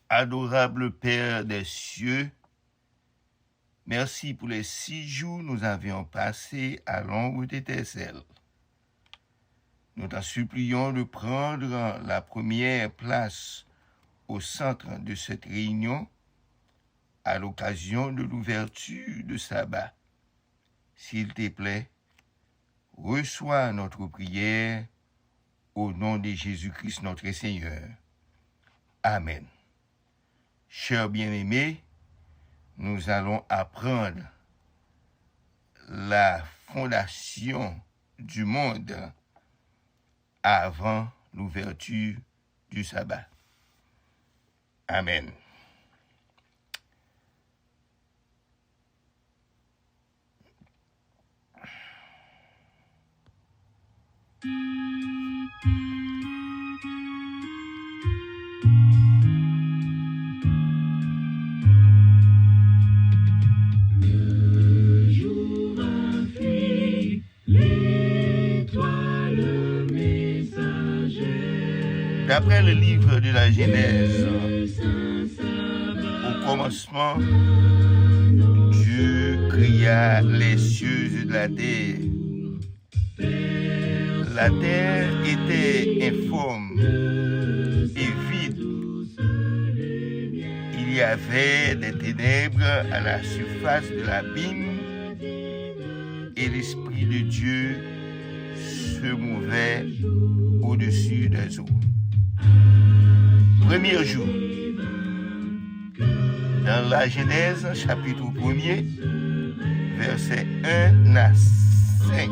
Adorable Père des cieux, merci pour les 6 jours que nous avions passés à l'ombre de tes ailes. Nous t'en supplions de prendre la première place au centre de cette réunion à l'occasion de l'ouverture de sabbat. S'il te plaît, reçois notre prière au nom de Jésus-Christ notre Seigneur. Amen. Chers bien-aimés, nous allons apprendre la fondation du monde avant l'ouverture du sabbat. Amen. D'après le livre de la Genèse, au commencement, Dieu créa les cieux et la terre. La terre était informe et vide. Il y avait des ténèbres à la surface de l'abîme et l'Esprit de Dieu se mouvait au-dessus des eaux. Premier jour, dans la Genèse, chapitre 1er, versets 1 à 5.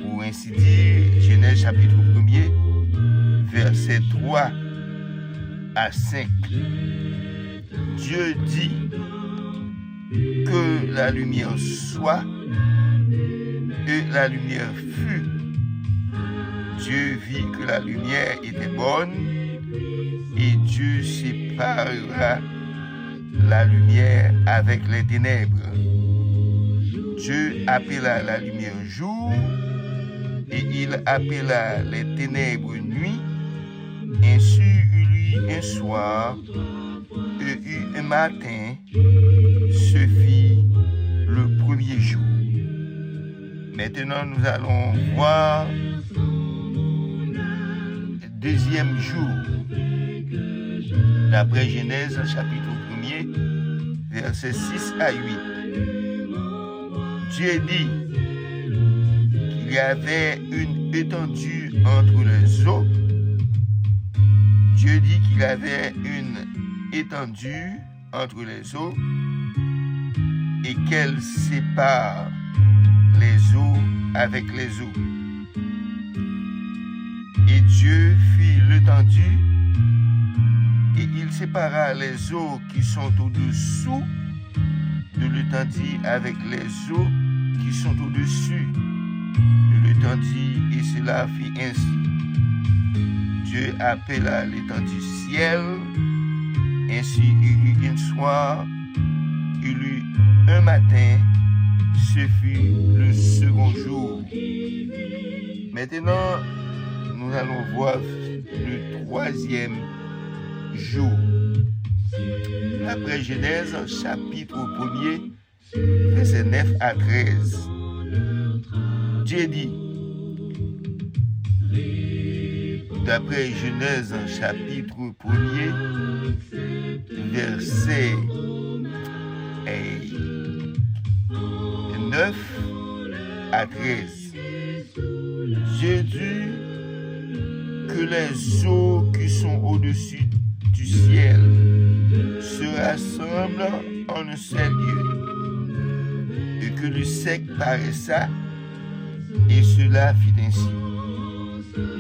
Pour ainsi dire, Genèse chapitre 1er, versets 3 à 5. Dieu dit que la lumière soit, et la lumière fut. Dieu vit que la lumière était bonne et Dieu séparera la lumière avec les ténèbres. Dieu appela la lumière jour et il appela les ténèbres nuit. Ainsi il eut un soir et eut un matin. Ce fit le premier jour. Maintenant nous allons voir deuxième jour, d'après Genèse chapitre 1er, versets 6 à 8. Dieu dit qu'il y avait une étendue entre les eaux. Dieu dit qu'il y avait une étendue entre les eaux et qu'elle sépare les eaux avec les eaux. Et Dieu fit l'étendue, et il sépara les eaux qui sont au-dessous de l'étendue avec les eaux qui sont au-dessus de l'étendue, et cela fit ainsi. Dieu appela l'étendue ciel, ainsi il eut un soir, il eut un matin, ce fut le second jour. Maintenant, nous allons voir le troisième jour. Après Genèse, chapitre 1er, versets 9 à 13. Dieu dit, d'après Genèse, chapitre 1er, versets 9 à 13. Dieu dit que les eaux qui sont au-dessus du ciel se rassemblent en un seul lieu, et que le sec paraissa, et cela fit ainsi.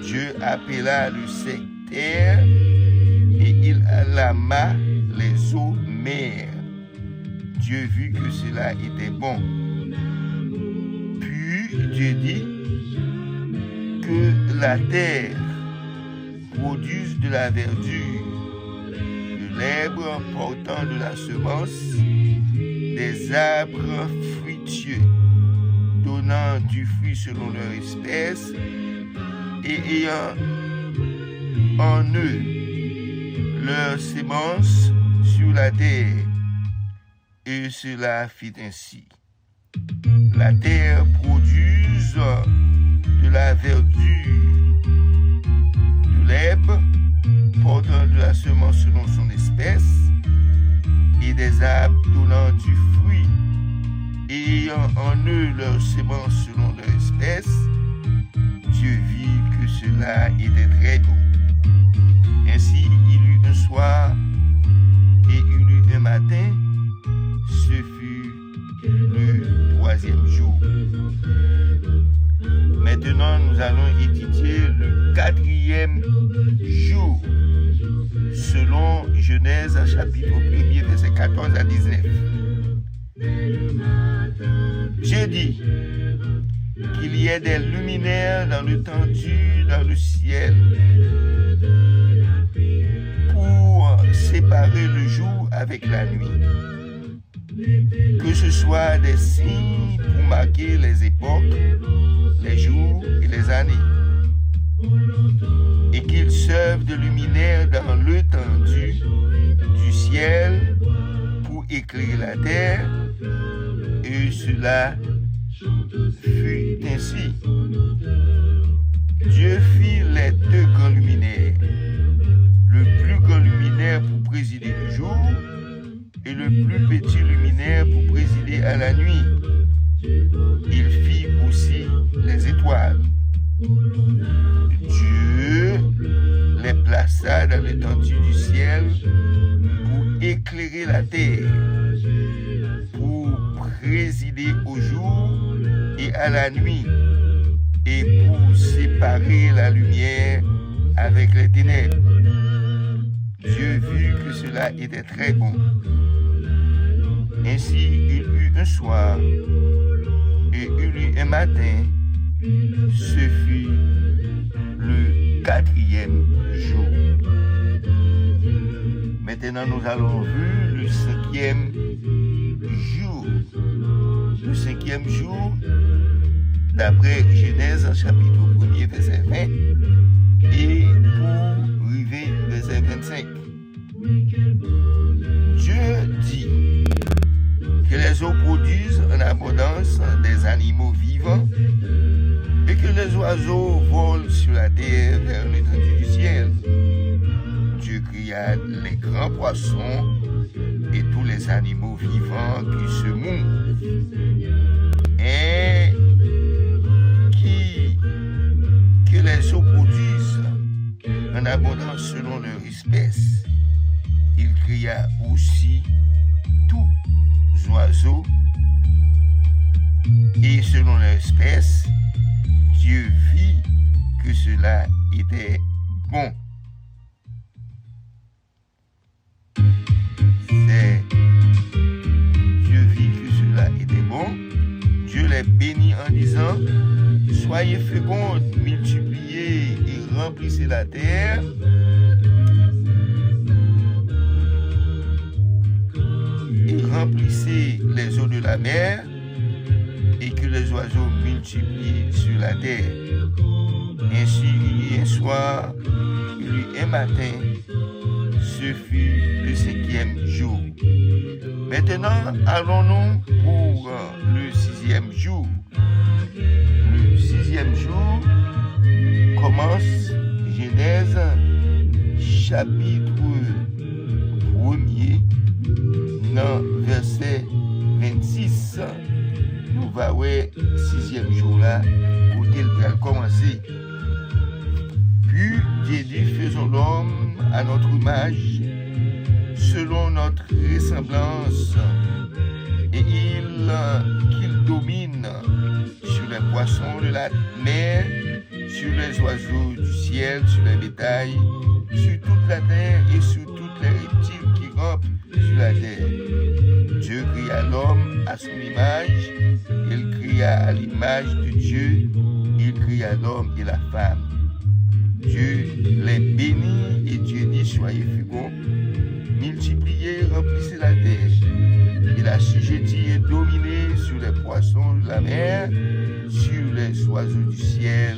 Dieu appela le sec terre, et il lama les eaux mer. Dieu vit que cela était bon. Puis Dieu dit que la terre produise de la verdure, de l'herbe portant de la semence, des arbres fruitieux, donnant du fruit selon leur espèce, et ayant en eux leur sémence sur la terre. Et cela fit ainsi. La terre produise de la verdure, de l'herbe portant de la semence selon son espèce, et des arbres donnant du fruit, ayant en eux leur sémence selon leur espèce. Dieu vit que cela était très bon. Ainsi il eut un soir et il eut un matin. Ce fut le troisième jour. Maintenant, nous allons étudier le quatrième jour, selon Genèse chapitre 1er, verset 14 à 19. Dieu dit qu'il y ait des luminaires dans l'étendue, dans le ciel, pour séparer le jour avec la nuit. Que ce soit des signes pour marquer les époques, les jours et les années, et qu'ils servent de luminaire dans l'étendue du ciel pour éclairer la terre, et cela fut ainsi. Dieu fit les deux grands luminaires, le plus grand luminaire pour présider le jour, et le plus petit luminaire pour présider à la nuit. Il fit aussi les étoiles. Dieu les plaça dans l'étendue du ciel pour éclairer la terre, pour présider au jour et à la nuit, et pour séparer la lumière avec les ténèbres. Dieu vit que cela était très bon. Ainsi il eut un soir et il eut un matin. Ce fut le quatrième jour. Maintenant nous allons voir le cinquième jour. Le cinquième jour, d'après Genèse chapitre 1er, verset 20, et pour arriver verset 25. Dieu dit que les eaux produisent en abondance des animaux vivants et que les oiseaux volent sur la terre vers l'étendue du ciel. Dieu créa les grands poissons et tous les animaux vivants qui se mouvent et que les eaux produisent en abondance selon leur espèce. Il créa aussi tous oiseaux et selon leur espèce. Dieu vit que cela était bon. Dieu vit que cela était bon. Dieu les bénit en disant: soyez fécondes, multipliez et remplissez la terre. Et remplissez les eaux de la mer, et que les oiseaux multiplient sur la terre. Ainsi il y eut un soir, il y eut un matin. Ce fut le cinquième jour. Maintenant, allons-nous pour le sixième jour. Le sixième jour commence Genèse chapitre 1er, dans verset 26. Nous va voir sixième jour là, où il va commencer. Puis Dieu dit: faisons l'homme à notre image, selon notre ressemblance, et qu'il domine sur les poissons de la mer, sur les oiseaux du ciel, sur les bétails, sur toute la terre et sur toutes les reptiles qui rampent sur la terre. Dieu créa l'homme à son image, il créa à l'image de Dieu, il créa l'homme et la femme. Dieu les bénit et Dieu dit: soyez féconds, multipliez, remplissez la terre. Il assujettit et dominé sur les poissons de la mer, sur les oiseaux du ciel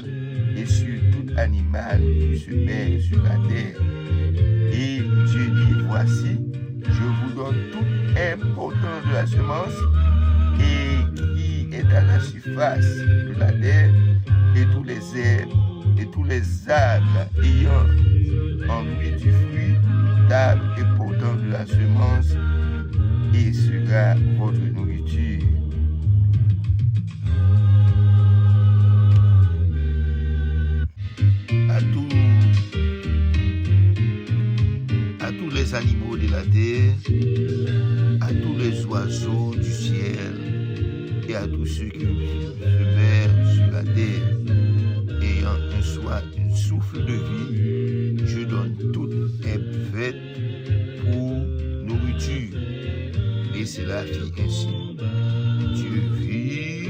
et sur tout animal qui se met sur la terre. Et Dieu dit, voici, je vous donne toute importance de la semence et qui est à la surface de la terre, et tous les herbes et tous les arbres ayant en lui du fruit, d'arbres et portant de la semence, et sera votre nourriture. À tous les animaux de la terre, à tous les oiseaux du ciel et à tous ceux qui se meurent sur la terre, ayant un souffle de vie, je donne toute herbe verte pour nourriture. Et cela fit ainsi. Dieu vit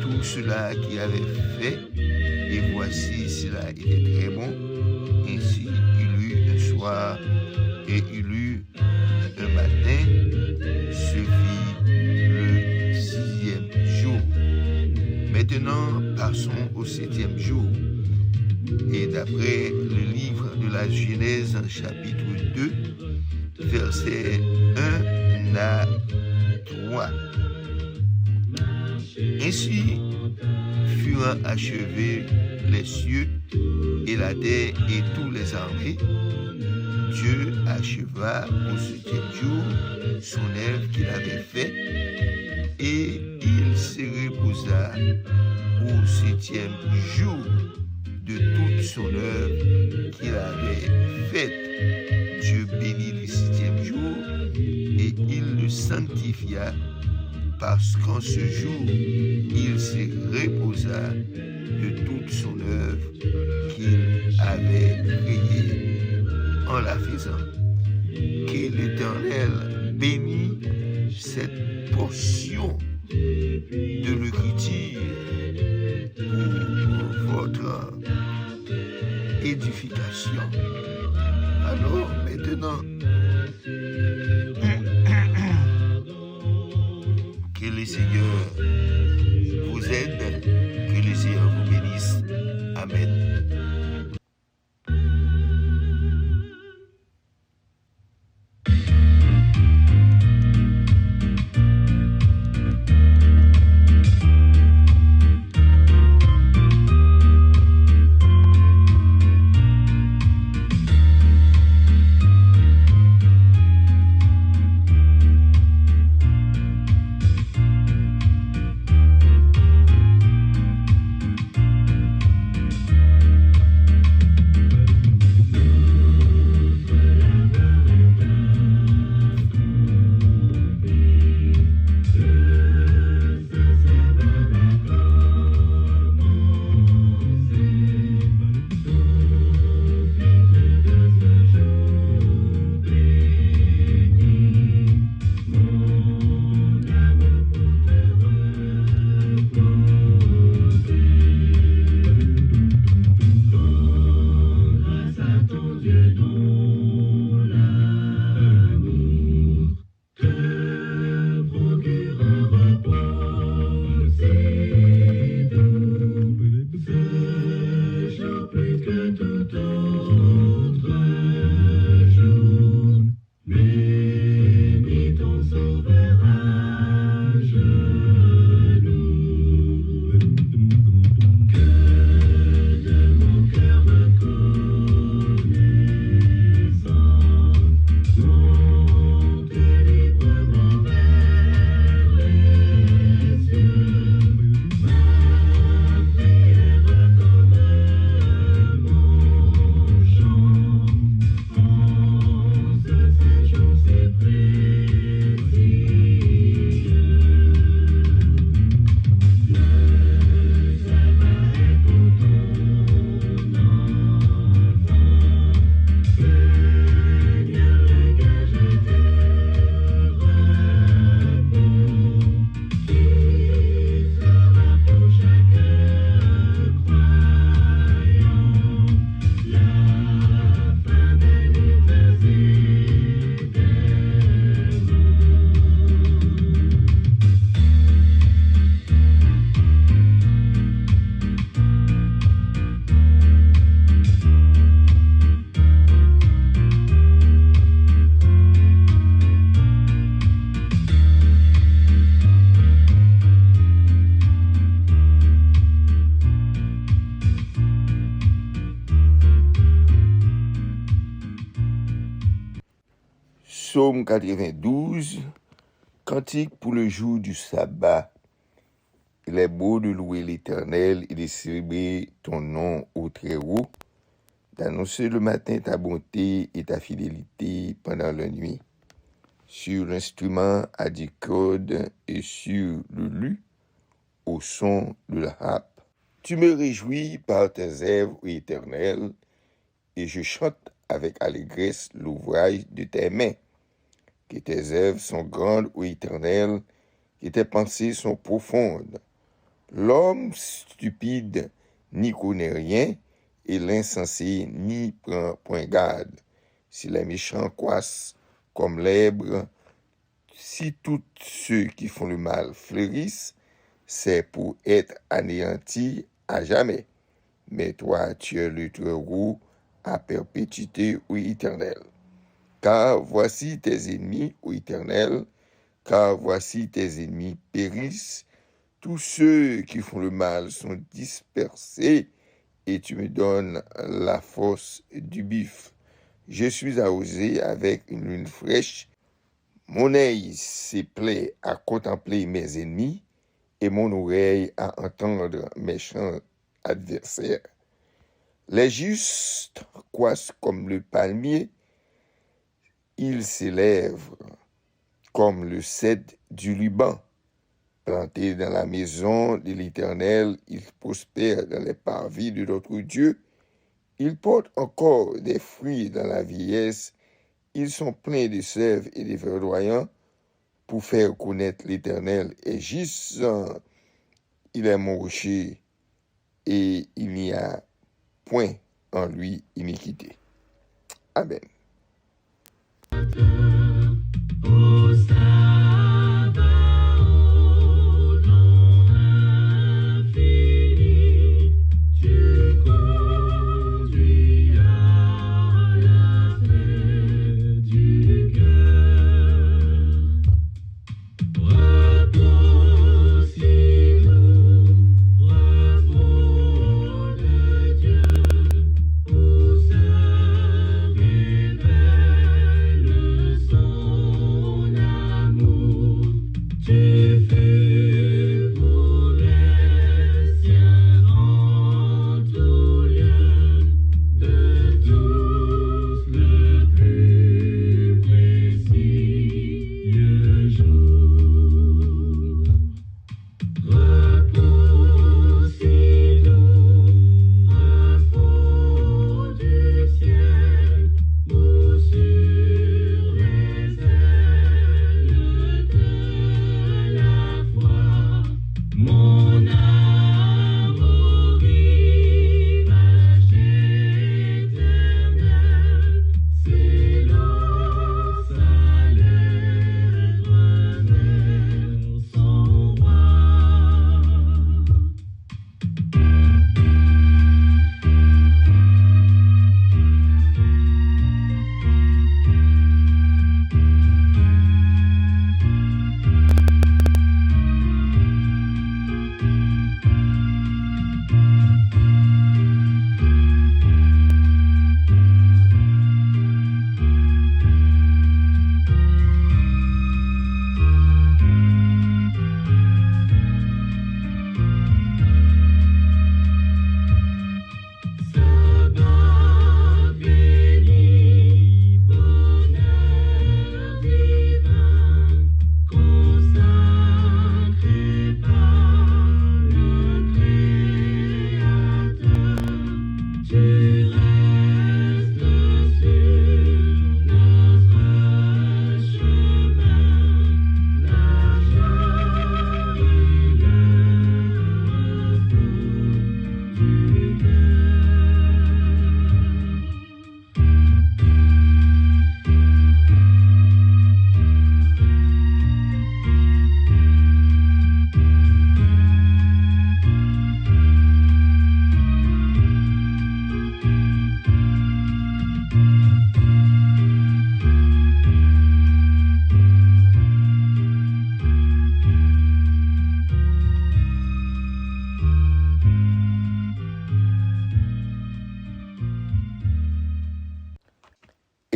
tout cela qu'il avait fait, et voici, cela était très bon. Ainsi, il eut un soir et il eut un matin. Ce fut le 6e jour. Maintenant, passons au 7e jour. Et d'après le livre de la Genèse, chapitre 2, versets 1 à 3. Ainsi furent achevés les cieux et la terre et tous les armées. Dieu acheva au 7e jour son œuvre qu'il avait faite, et il se reposa au 7e jour de toute son œuvre qu'il avait faite. Dieu bénit le 7e jour et il le sanctifia, parce qu'en ce jour, il se reposa de toute son œuvre qu'il avait créée en la faisant. Que l'Éternel bénisse cette portion de l'Écriture pour votre édification. Alors maintenant, que le Seigneur vous aide, que le Seigneur vous bénisse. Amen. Psaume 92, cantique pour le jour du sabbat. Il est beau de louer l'Éternel et de célébrer ton nom au Très-Haut, d'annoncer le matin ta bonté et ta fidélité pendant la nuit. Sur l'instrument à 10 cordes et sur le luth, au son de la harpe. Tu me réjouis par tes œuvres, ô Éternel, et je chante avec allégresse l'ouvrage de tes mains. Que tes œuvres sont grandes, ô Éternel, que tes pensées sont profondes. L'homme stupide n'y connaît rien, et l'insensé n'y prend point garde. Si les méchants croissent comme l'herbe, si tous ceux qui font le mal fleurissent, c'est pour être anéantis à jamais. Mais toi, tu es le Très-Haut à perpétuité, ô Éternel. Car voici tes ennemis, ô Éternel, car voici tes ennemis périssent. Tous ceux qui font le mal sont dispersés, et tu me donnes la force du buffle. Je suis arrosé avec une lune fraîche. Mon œil s'est plaît à contempler mes ennemis, et mon oreille à entendre mes chants adversaires. Les justes croissent comme le palmier, ils s'élèvent comme le cèdre du Liban. Plantés dans la maison de l'Éternel, ils prospèrent dans les parvis de notre Dieu. Ils portent encore des fruits dans la vieillesse. Ils sont pleins de sève et de verdoyants pour faire connaître l'Éternel est juste. Il est mon rocher et il n'y a point en lui iniquité. Amen.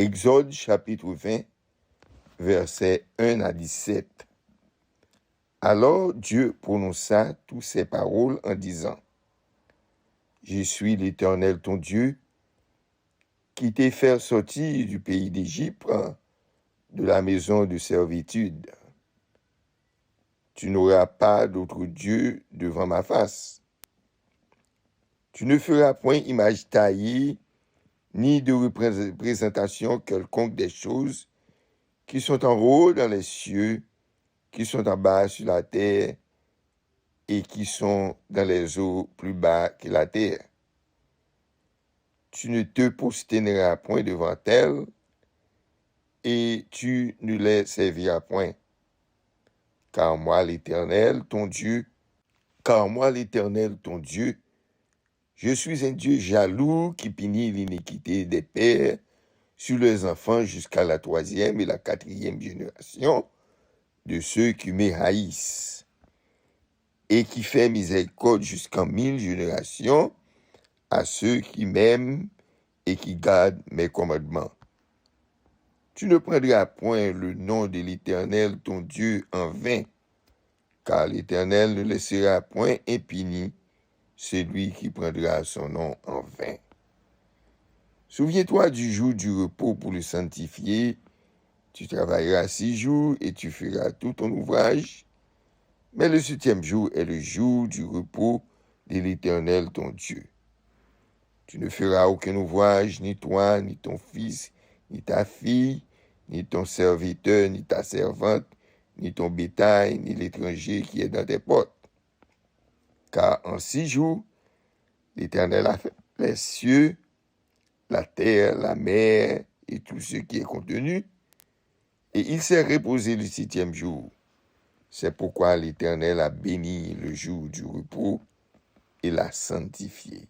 Exode chapitre 20, versets 1 à 17. Alors Dieu prononça toutes ces paroles en disant, « Je suis l'Éternel ton Dieu, qui t'ai fait sortir du pays d'Égypte, de la maison de servitude. Tu n'auras pas d'autre Dieu devant ma face. Tu ne feras point image taillée, ni de représentation quelconque des choses qui sont en haut dans les cieux, qui sont en bas sur la terre, et qui sont dans les eaux plus bas que la terre. Tu ne te prosterneras point devant elles, et tu ne les serviras point. Car moi, l'Éternel, ton Dieu, je suis un Dieu jaloux qui punit l'iniquité des pères sur leurs enfants jusqu'à la 3e et la 4e génération de ceux qui me haïssent, et qui fait miséricorde jusqu'en 1000 générations à ceux qui m'aiment et qui gardent mes commandements. Tu ne prendras point le nom de l'Éternel ton Dieu en vain, car l'Éternel ne laissera point impuni celui qui prendra son nom en vain. Souviens-toi du jour du repos pour le sanctifier. Tu travailleras 6 jours et tu feras tout ton ouvrage. Mais le 7e jour est le jour du repos de l'Éternel ton Dieu. Tu ne feras aucun ouvrage, ni toi, ni ton fils, ni ta fille, ni ton serviteur, ni ta servante, ni ton bétail, ni l'étranger qui est dans tes portes. Car en 6 jours, l'Éternel a fait les cieux, la terre, la mer et tout ce qui est contenu, et il s'est reposé le 7e jour. C'est pourquoi l'Éternel a béni le jour du repos et l'a sanctifié.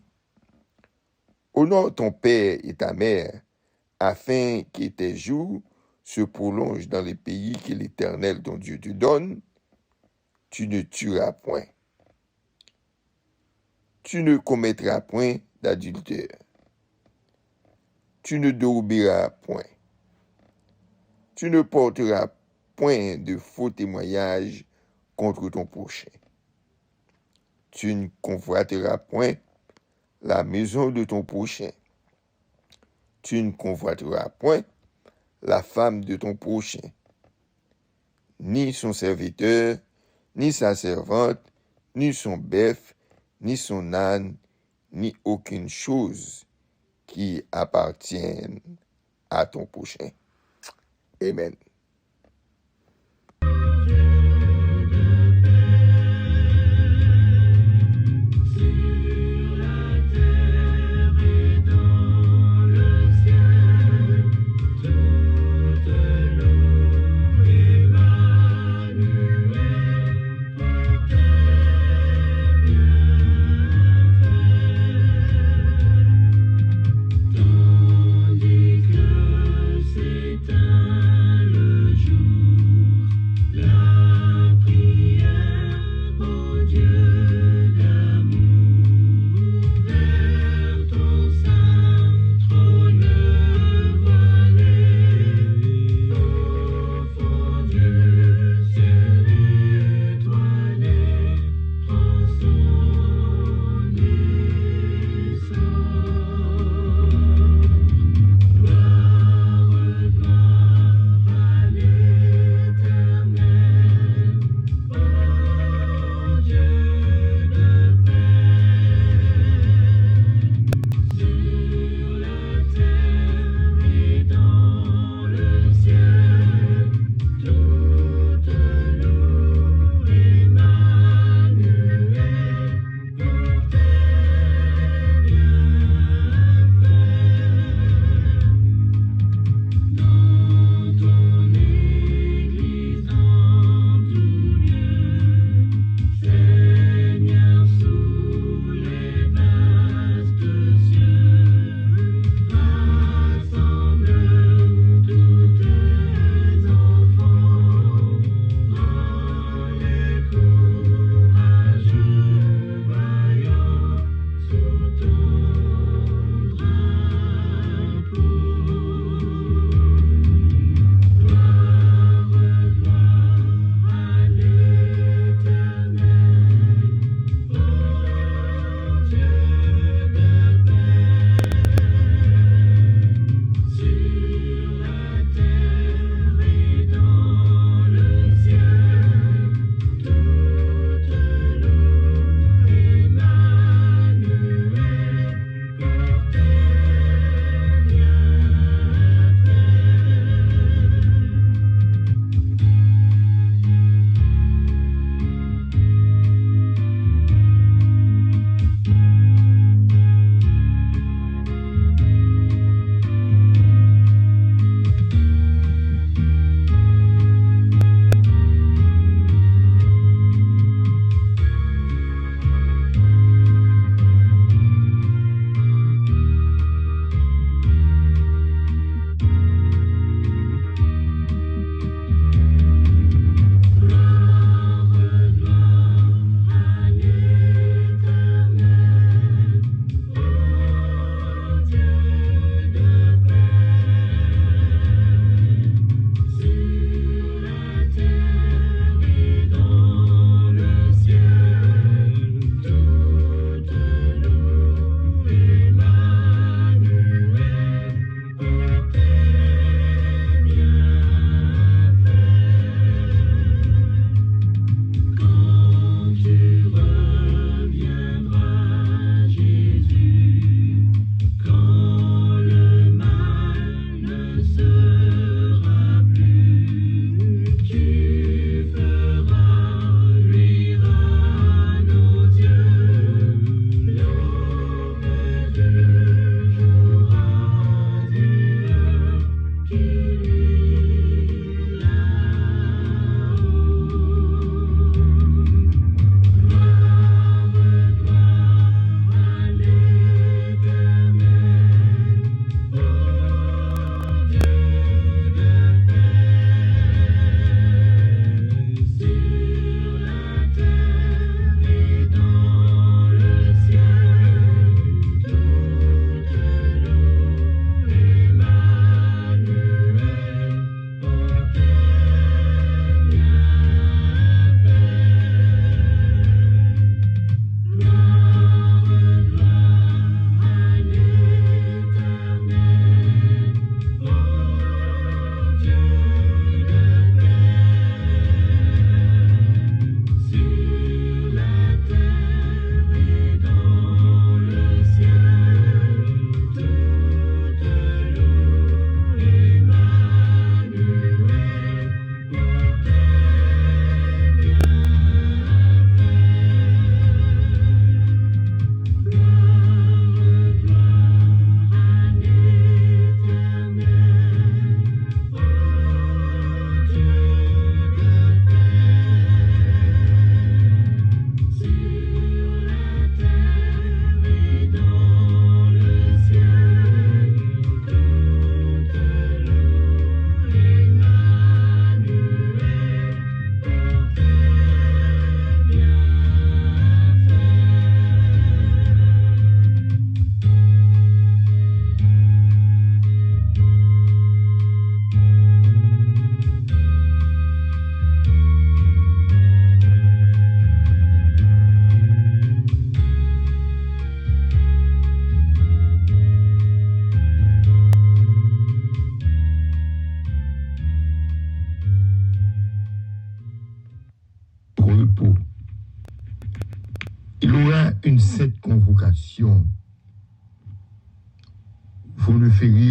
Honore ton père et ta mère, afin que tes jours se prolongent dans les pays que l'Éternel ton Dieu te donne. Tu ne tueras point. Tu ne commettras point d'adultère. Tu ne déroberas point. Tu ne porteras point de faux témoignages contre ton prochain. Tu ne convoiteras point la maison de ton prochain. Tu ne convoiteras point la femme de ton prochain, ni son serviteur, ni sa servante, ni son bœuf, ni son âne, ni aucune chose qui appartienne à ton prochain. Amen.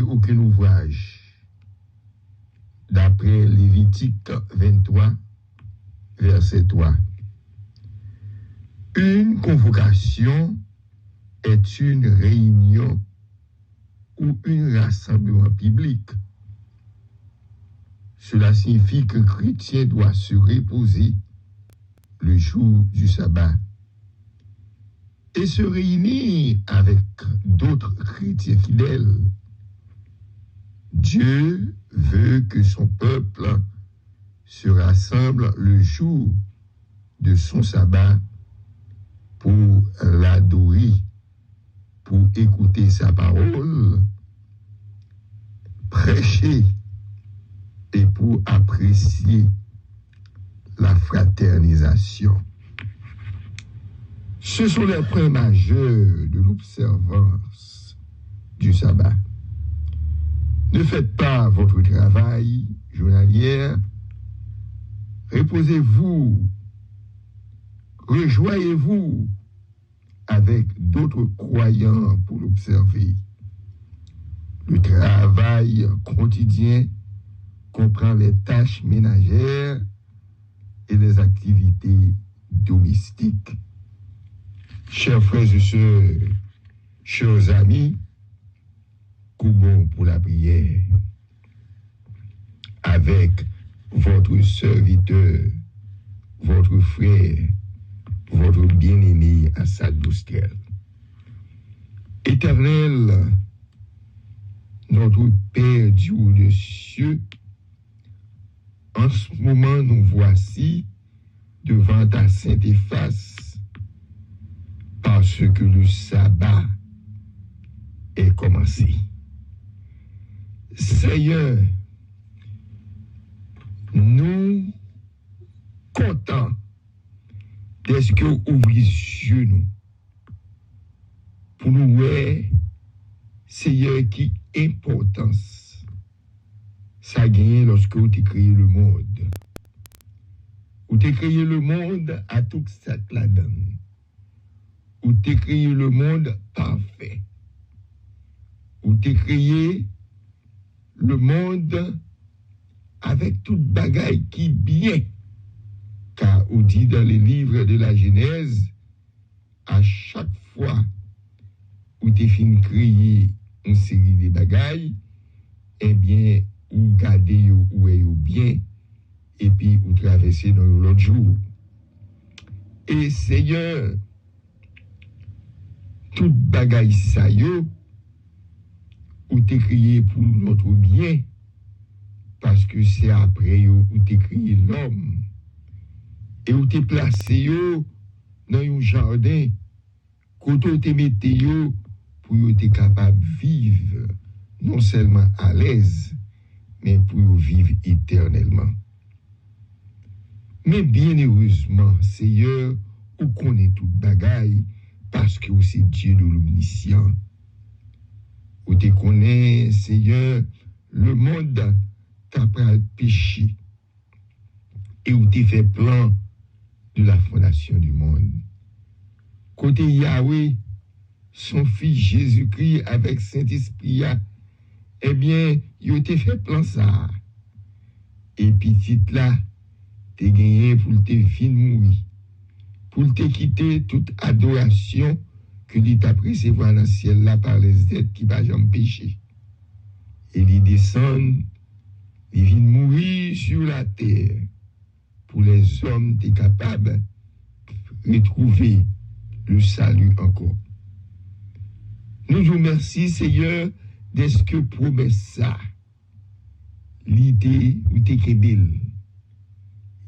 aucun ouvrage. D'après Lévitique 23, verset 3. Une convocation est une réunion ou un rassemblement public. Cela signifie qu'un chrétien doit se reposer le jour du sabbat et se réunir avec d'autres chrétiens fidèles. Dieu veut que son peuple se rassemble le jour de son sabbat pour l'adorer, pour écouter sa parole, prêcher et pour apprécier la fraternisation. Ce sont les points majeurs de l'observance du sabbat. Ne faites pas votre travail journalier. Reposez-vous, rejoignez-vous avec d'autres croyants pour l'observer. Le travail quotidien comprend les tâches ménagères et les activités domestiques. Chers frères et sœurs, chers amis, coupons pour la prière avec votre serviteur, votre frère, votre bien-aimé Assad Boustel. Éternel, notre Père du haut des cieux, en ce moment nous voici devant ta sainte face, parce que le sabbat est commencé. Seigneur, nous comptons d'est-ce que ouvrir les yeux nous pour nous voir, Seigneur, qui importance ça a gagné lorsque vous avez créé le monde. Vous avez créé le monde à tout ça que la donne. Vous avez créé le monde parfait. Vous avez créé le monde avec toute bagaille qui bien. Car on dit dans les livres de la Genèse, à chaque fois où tu finis de créer une série de bagailles, eh bien, ou gardez ou est bien, et puis ou traversez dans l'autre jour. Et Seigneur, toute bagaille ça yo, ou t'es créé pour notre bien, parce que c'est après yo ou t'es créé l'homme, et ou t'es placé yo dans un jardin, côté t'es mettez yo pour yo t'es capable de vivre non seulement à l'aise, mais pour vivre éternellement. Mais bien heureusement, Seigneur, ou connaît toute bagaille, parce que c'est Dieu de l'omniscient. Ou te connaît, Seigneur, le monde t'a pris péché. Et où te fait plan de la fondation du monde. Côté Yahweh, son fils Jésus-Christ avec Saint-Esprit, eh bien, il te fait plan ça. Et petit là, t'es gagné pour te fin mourir. Pour te quitter toute adoration que l'il t'a recevoir dans le ciel là par les êtres qui va jamais pécher. Et il descend, il vient mourir sur la terre. Pour les hommes, t'es capable de retrouver le salut encore. Nous vous remercions, Seigneur, de ce que promet ça. L'idée ou t'es kébile.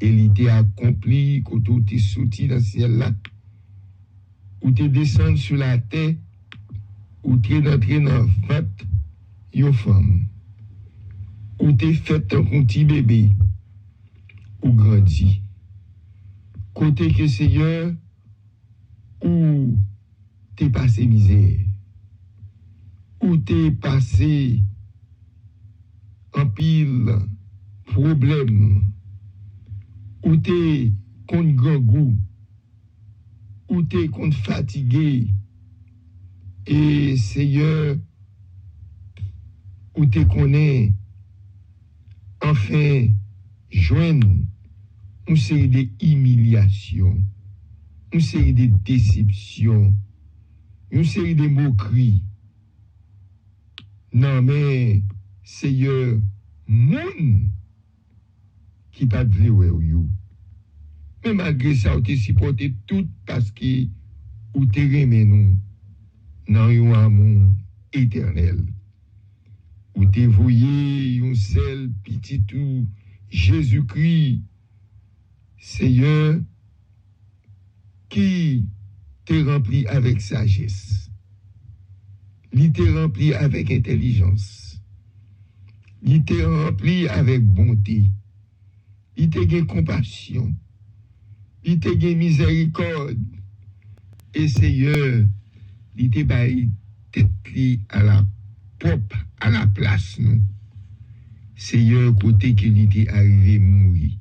Et l'idée accomplie quand tu es sorti dans le ciel là. Ou tu descendu sur la terre. Ou tu es entré dans le ventre une femme. Ou tu es fait un petit bébé. Ou grandi. Côté que Seigneur, ou tu es passé misère. Ou tu es passé en pile problème. Ou t'es contre grand goût, ou t'es contre fatigué, et Seigneur, ou te connaît, enfin, joindre une série d'humiliations, une série de déceptions, une série de moqueries. Non, mais, Seigneur, moun qui pas de ou you. Mais malgré ça, ou te supporté tout parce que ou te remet nous dans un amour éternel. Ou te voyé un seul petit tout Jésus-Christ, Seigneur, qui te rempli avec sagesse. Il te rempli avec intelligence. Il te rempli avec bonté. Il te gagne compassion. Il te gagne miséricorde. Et Seigneur, il te baille tête à la propre, à la place, nous. Seigneur, côté qu'il était arrivé mourir.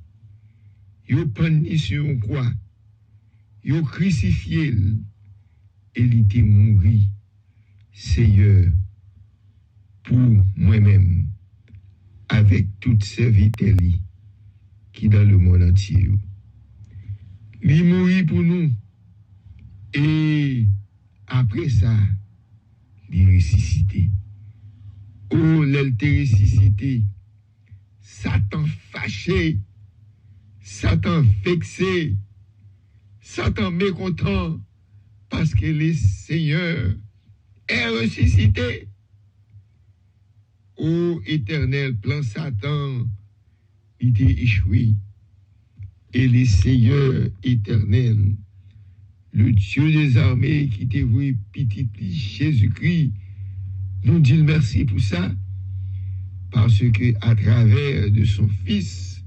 Il pris sur une croix. Il crucifié. Et il était mourir. Seigneur, pour moi-même, avec toute serviteur qui dans le monde entier. Il mourit pour nous. Et après ça, il ressuscité. Oh, l'elle ressuscité. Satan fâché. Satan vexé. Satan mécontent. Parce que le Seigneur est ressuscité. Ô éternel plan Satan, il était échoué. Et le Seigneur éternel, le Dieu des armées qui t'a vu petit Jésus-Christ, nous dit merci pour ça, parce que à travers de son Fils,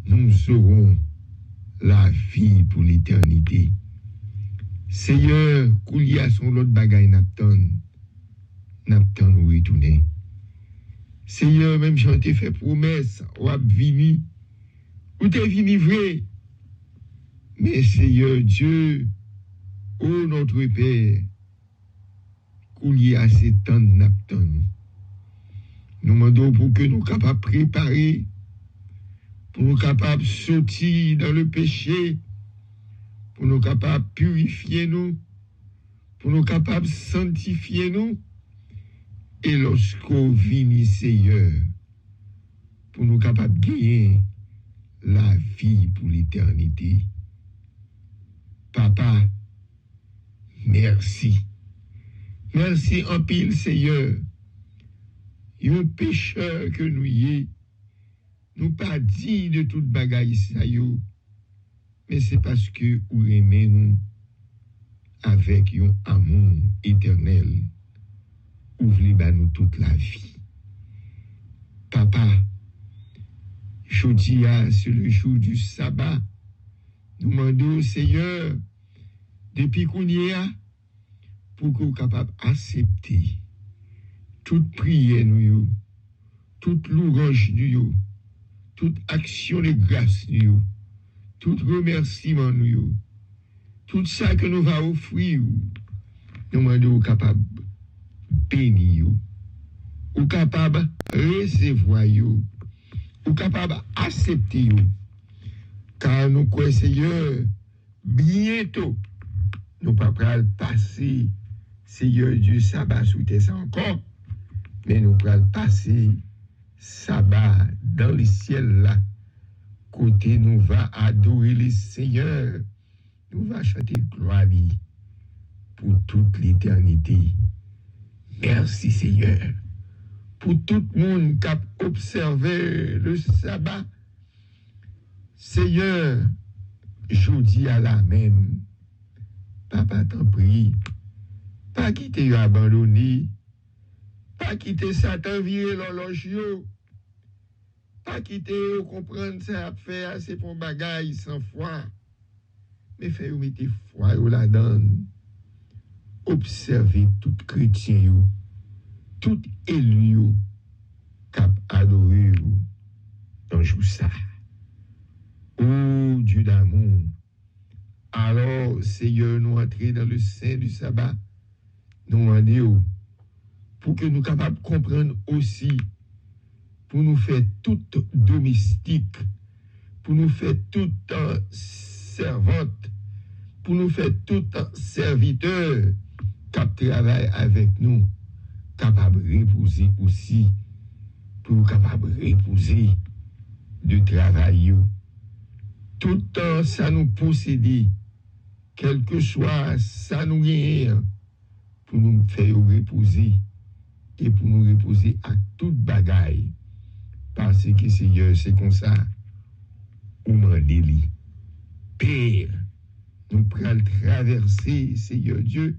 nous aurons la vie pour l'éternité. Seigneur, qu'il y a son l'autre bagaille Napton nous retourner. Seigneur, même si on t'a fait promesse, ou a vini, ou t'es vini vrai. Mais Seigneur Dieu, ô notre Père, qu'il y a ces temps de Napton. Nous demandons pour que nous soyons capables de préparer, pour nous capables de sortir dans le péché, pour nous capables de purifier nous, pour nous capables de sanctifier nous. Et lorsqu'on vient, Seigneur, pour nous capables de gagner la vie pour l'éternité. Papa, merci. Merci en pile, Seigneur. Un pécheur que nous y est, nous pas dit de toute bagaille ça yo, mais c'est parce que vous aimez nous avec un amour éternel. Ouvrez nous toute la vie. Papa, jeudi c'est le jour du sabbat. Nous demandons au Seigneur, depuis qu'on y est, pour que vous capable d'accepter toute prière, nous, toute louange, nous, toute action de grâce, nous, tout remerciement, nous, tout ça que nous va offrir, nous demandons capable bénir, ou capable recevoir, ou capable accepter, car nous croyons, Seigneur, bientôt, nous pas prêts passer, Seigneur Dieu, sabbat sous tes encore, mais nous allons passer sabbat dans le ciel là. Côté nous va adorer le Seigneur. Nous va chanter gloire pour toute l'éternité. Merci Seigneur. Pour tout le monde qui a observé le sabbat. Seigneur, je dis à la même. Papa t'en prie. Pas quitter abandonné. Pas quitter Satan virer l'horloge. Pas quitter comprendre ça à faire, c'est pour bagaille sans foi. Mais faire mettre foi ou la donne. Observez tout chrétien, tout élu, cap adoré dans jour ça. Ô Dieu d'amour, alors Seigneur, nous entrer dans le sein du sabbat, nous demandons pour que nous capables de comprendre aussi, pour nous faire toute domestique, pour nous faire toute servante, pour nous faire tout serviteur qui travaille avec nous, capable de reposer aussi, pour nous capable de reposer de travail. Tout le temps, ça nous possède, quel que soit ça nous gagne, pour nous faire reposer et pour nous reposer à toute bagaille. Parce que Seigneur, c'est comme ça, ou mandeli. Père, nous pourrons traverser, Seigneur Dieu,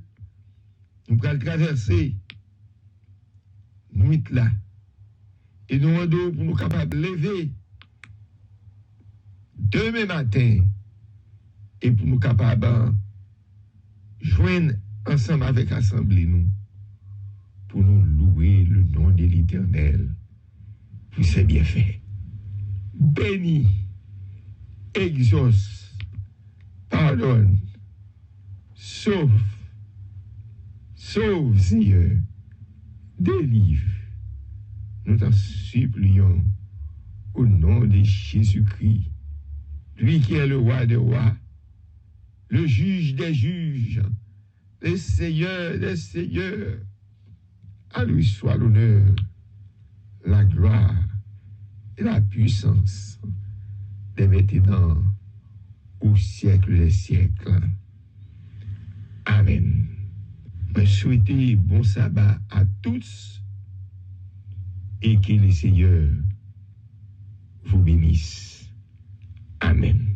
nous pourrons traverser, nuit là, et nous demandons pour nous capables de lever demain matin, et pour nous capables de joindre ensemble avec l'Assemblée, nous, pour nous louer le nom de l'Éternel, pour ses bienfaits. Bénis, exauce, pardonne, sauve, Seigneur, délivre. Nous t'en supplions au nom de Jésus-Christ, lui qui est le roi des rois, le juge des juges, le Seigneur des seigneurs. À lui soit l'honneur, la gloire et la puissance dès maintenant au siècle des siècles. Amen. Je souhaite bon sabbat à tous et que le Seigneur vous bénisse. Amen.